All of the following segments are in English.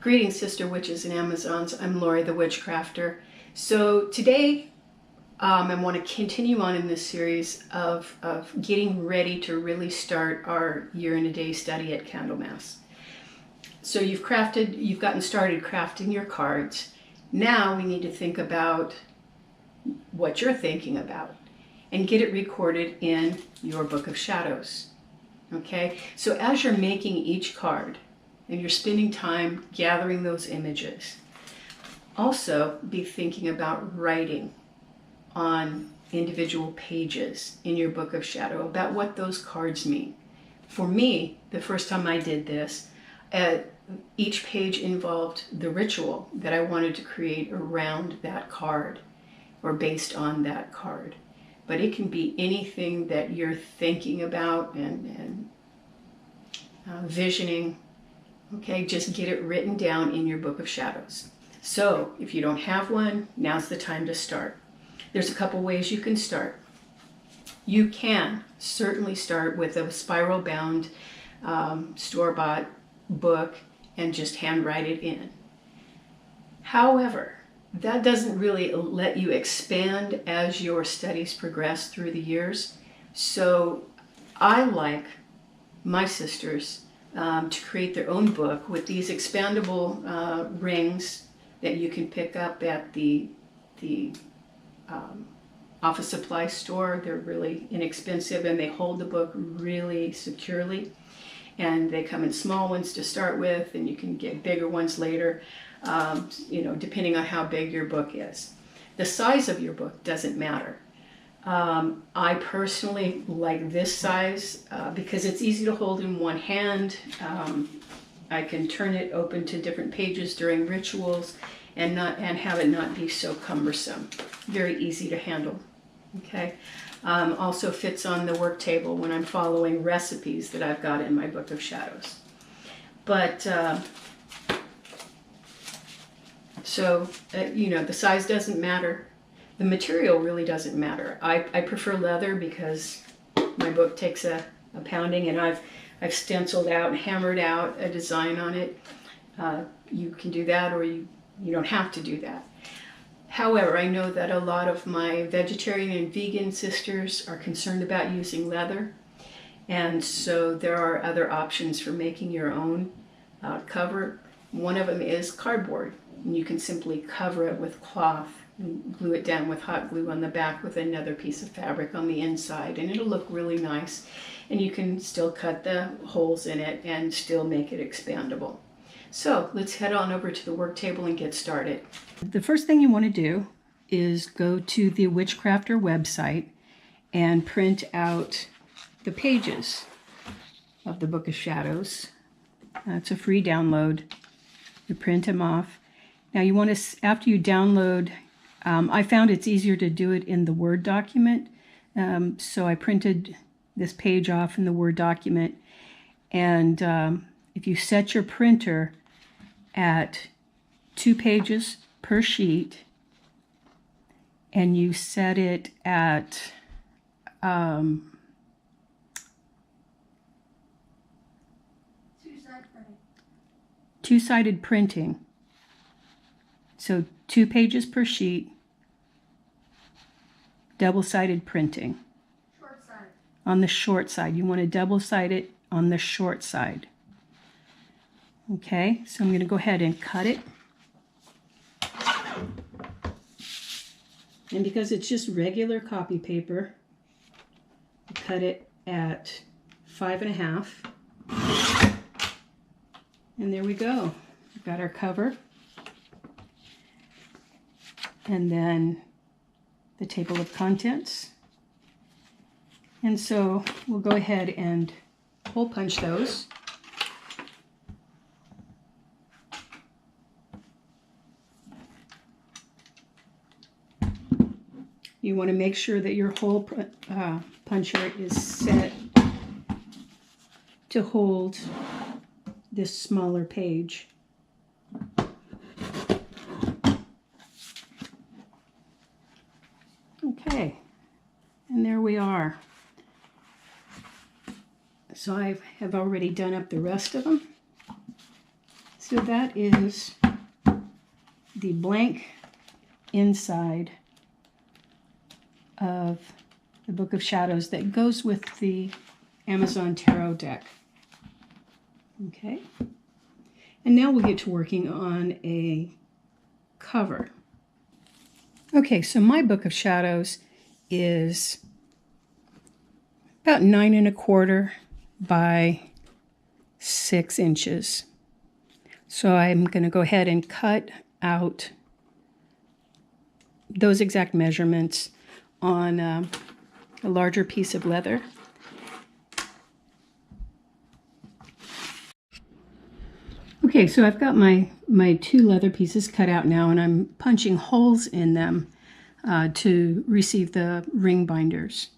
Greetings, Sister Witches and Amazons. I'm Lori the Witchcrafter. So today I want to continue on in this series of getting ready to really start our year in a day study at Candlemas. So you've gotten started crafting your cards. Now we need to think about what you're thinking about and get it recorded in your Book of Shadows. Okay, so as you're making each card, and you're spending time gathering those images, also be thinking about writing on individual pages in your Book of Shadow about what those cards mean. For me, the first time I did this, each page involved the ritual that I wanted to create around that card or based on that card. But it can be anything that you're thinking about and visioning. Okay, just get it written down in your Book of Shadows. So if you don't have one, now's the time to start. There's a couple ways you can start. You can certainly start with a spiral bound store-bought book and just handwrite it in. However, that doesn't really let you expand as your studies progress through the years. So I like my sisters to create their own book with these expandable rings that you can pick up at the office supply store. They're really inexpensive and they hold the book really securely. And they come in small ones to start with, and you can get bigger ones later, depending on how big your book is. The size of your book doesn't matter. I personally like this size because it's easy to hold in one hand. I can turn it open to different pages during rituals and have it not be so cumbersome. Very easy to handle. Okay. Also fits on the work table when I'm following recipes that I've got in my Book of Shadows. But the size doesn't matter. The material really doesn't matter. I prefer leather because my book takes a pounding, and I've stenciled out and hammered out a design on it. You can do that, or you don't have to do that. However, I know that a lot of my vegetarian and vegan sisters are concerned about using leather, and so there are other options for making your own cover. One of them is cardboard, and you can simply cover it with cloth and glue it down with hot glue on the back with another piece of fabric on the inside, and it'll look really nice, and you can still cut the holes in it and still make it expandable. So let's head on over to the work table and get started. The first thing you want to do is go to the Witchcrafter website and print out the pages of the Book of Shadows. It's a free download. You print them off. Now you want to, after you download, I found it's easier to do it in the Word document. So I printed this page off in the Word document. And if you set your printer at 2 pages per sheet, and you set it at two-sided printing. So 2 pages per sheet, double-sided printing. Short side. On the short side. You want to double-side it on the short side. Okay, so I'm going to go ahead and cut it. And because it's just regular copy paper, cut it at 5.5. And there we go. We've got our cover. And then the table of contents. And so we'll go ahead and hole punch those. You want to make sure that your hole puncher is set to hold this smaller page. Okay, and there we are. So I have already done up the rest of them. So that is the blank inside of the Book of Shadows that goes with the Amazon Tarot deck. Okay. And now we'll get to working on a cover. Okay, so my Book of Shadows is about 9 1/4 by 6 inches. So I'm going to go ahead and cut out those exact measurements on a larger piece of leather. Okay, so I've got my 2 leather pieces cut out now, and I'm punching holes in them to receive the ring binders.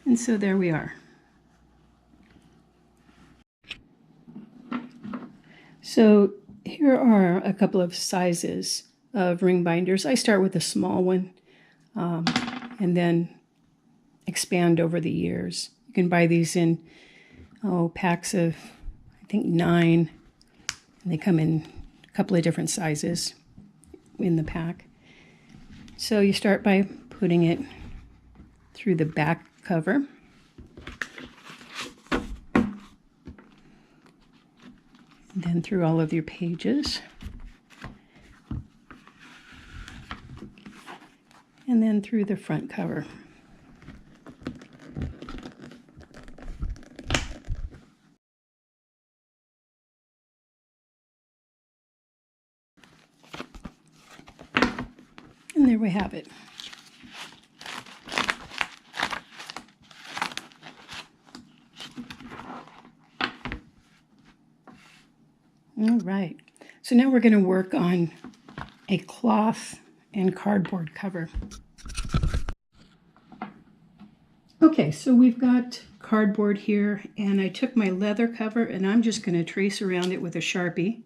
And so there we are. So here are a couple of sizes of ring binders. I start with a small one and then expand over the years. You can buy these in packs of, I think, 9. And they come in a couple of different sizes in the pack. So you start by putting it through the back cover. Then through all of your pages. And then through the front cover. And there we have it. All right, so now we're going to work on a cloth and cardboard cover. Okay, so we've got cardboard here, and I took my leather cover and I'm just going to trace around it with a Sharpie.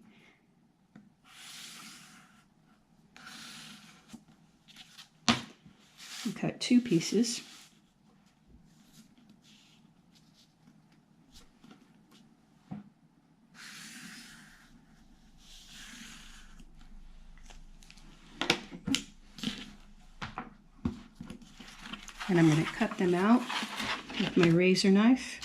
And cut 2 pieces. And I'm going to cut them out with my razor knife.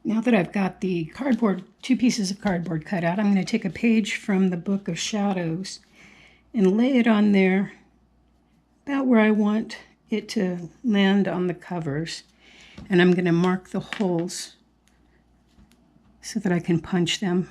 Now that I've got the cardboard, 2 pieces of cardboard cut out, I'm going to take a page from the Book of Shadows and lay it on there about where I want it to land on the covers. And I'm going to mark the holes so that I can punch them.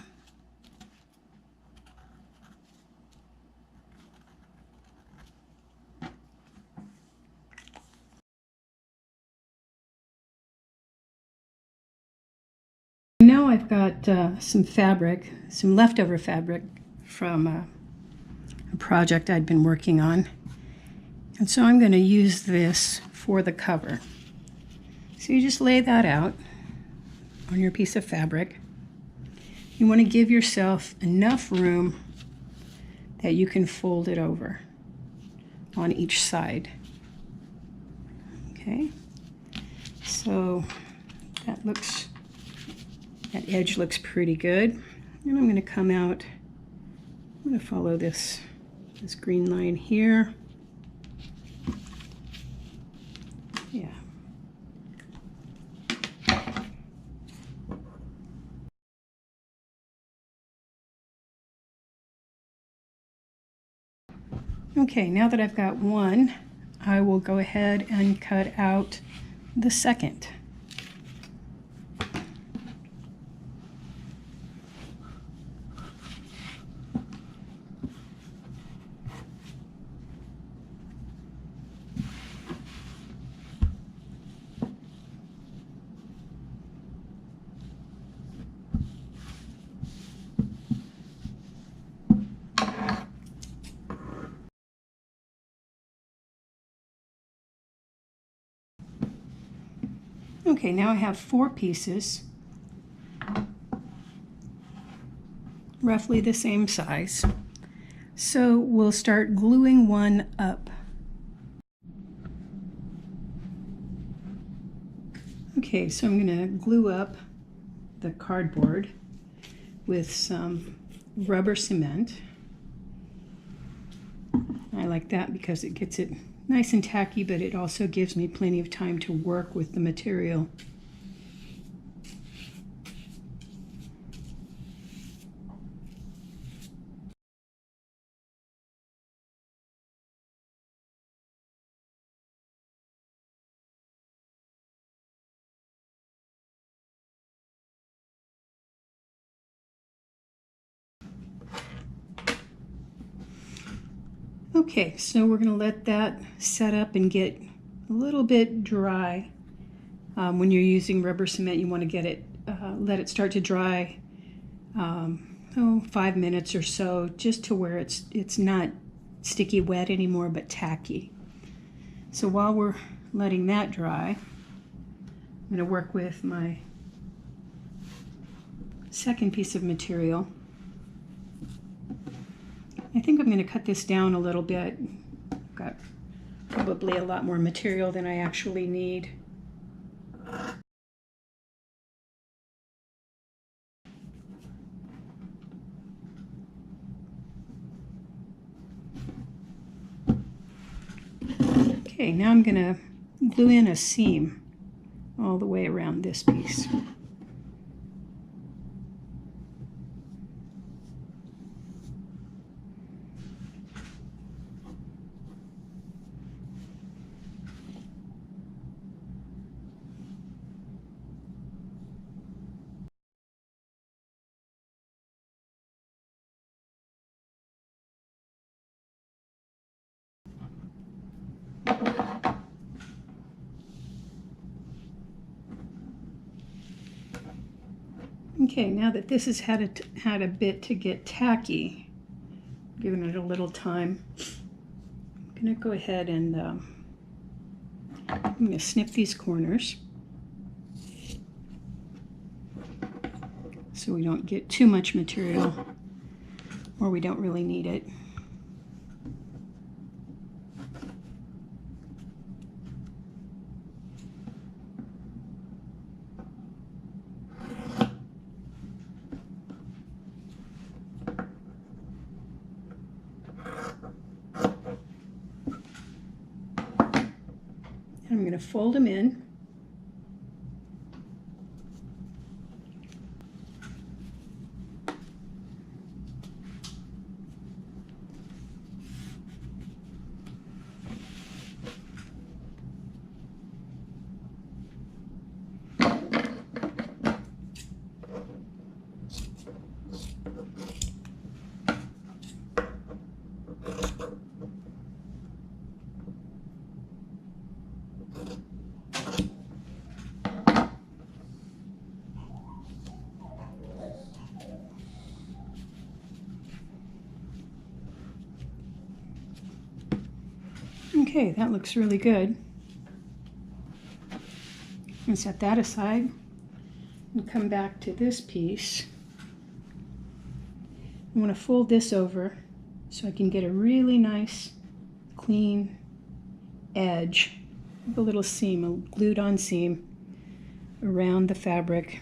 Now I've got some fabric, some leftover fabric from a project I'd been working on. And so I'm going to use this for the cover. So you just lay that out on your piece of fabric. You want to give yourself enough room that you can fold it over on each side. Okay, so that edge looks pretty good. And I'm going to come out, I'm going to follow this green line here. Yeah. Okay, now that I've got one, I will go ahead and cut out the second. Okay, now I have 4 pieces, roughly the same size. So we'll start gluing one up. Okay, so I'm going to glue up the cardboard with some rubber cement. I like that because it gets it nice and tacky, but it also gives me plenty of time to work with the material. Okay, so we're going to let that set up and get a little bit dry. When you're using rubber cement, you want to get it, let it start to dry, 5 minutes or so, just to where it's not sticky wet anymore, but tacky. So while we're letting that dry, I'm going to work with my second piece of material. I think I'm going to cut this down a little bit. I've got probably a lot more material than I actually need. Okay, now I'm going to glue in a seam all the way around this piece. Okay, now that this has had a bit to get tacky, giving it a little time, I'm going to go ahead and I'm going to snip these corners so we don't get too much material or we don't really need it. I'm going to fold them in. Okay, that looks really good. And set that aside and come back to this piece. I want to fold this over so I can get a really nice clean edge, a little seam, a glued on seam around the fabric.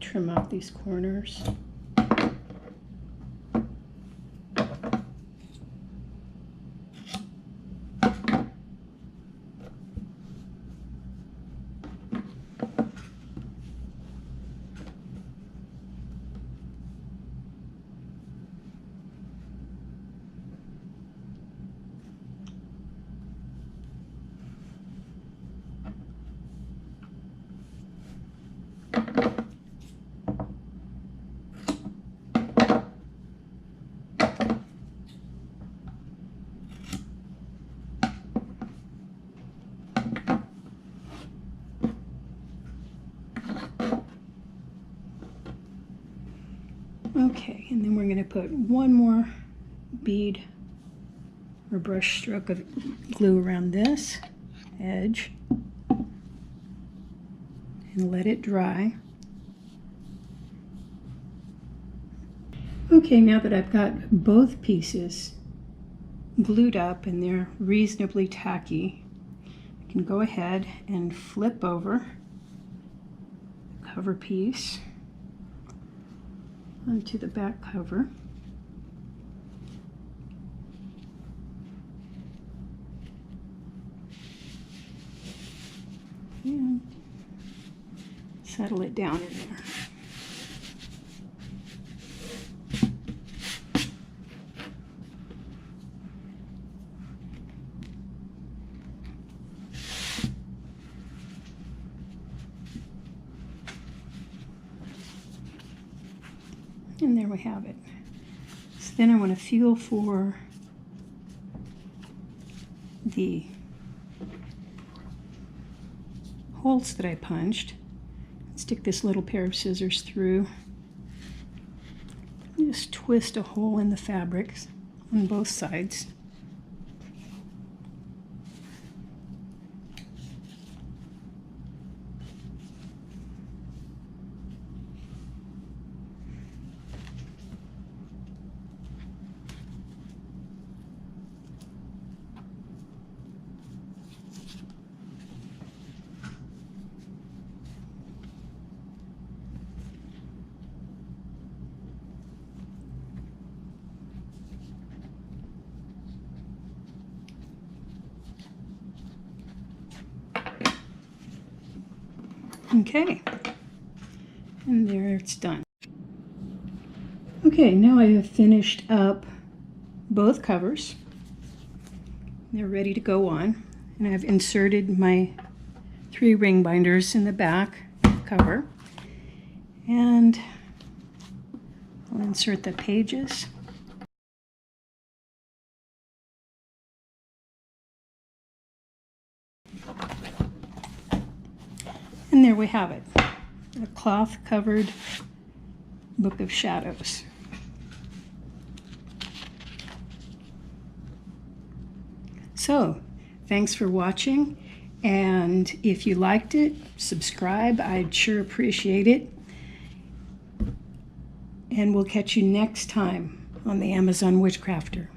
Trim off these corners. Okay, and then we're going to put one more bead or brush stroke of glue around this edge and let it dry. Okay, now that I've got both pieces glued up and they're reasonably tacky, I can go ahead and flip over the cover piece onto the back cover. And settle it down in there. And there we have it. So then I want to feel for the holes that I punched. Stick this little pair of scissors through. Just twist a hole in the fabrics on both sides. Okay, and there it's done. Okay, now I have finished up both covers. They're ready to go on, and I've inserted my 3 ring binders in the back cover, and I'll insert the pages. And there we have it, a cloth-covered Book of Shadows. So, thanks for watching, and if you liked it, subscribe. I'd sure appreciate it. And we'll catch you next time on the Amazon Witchcrafter.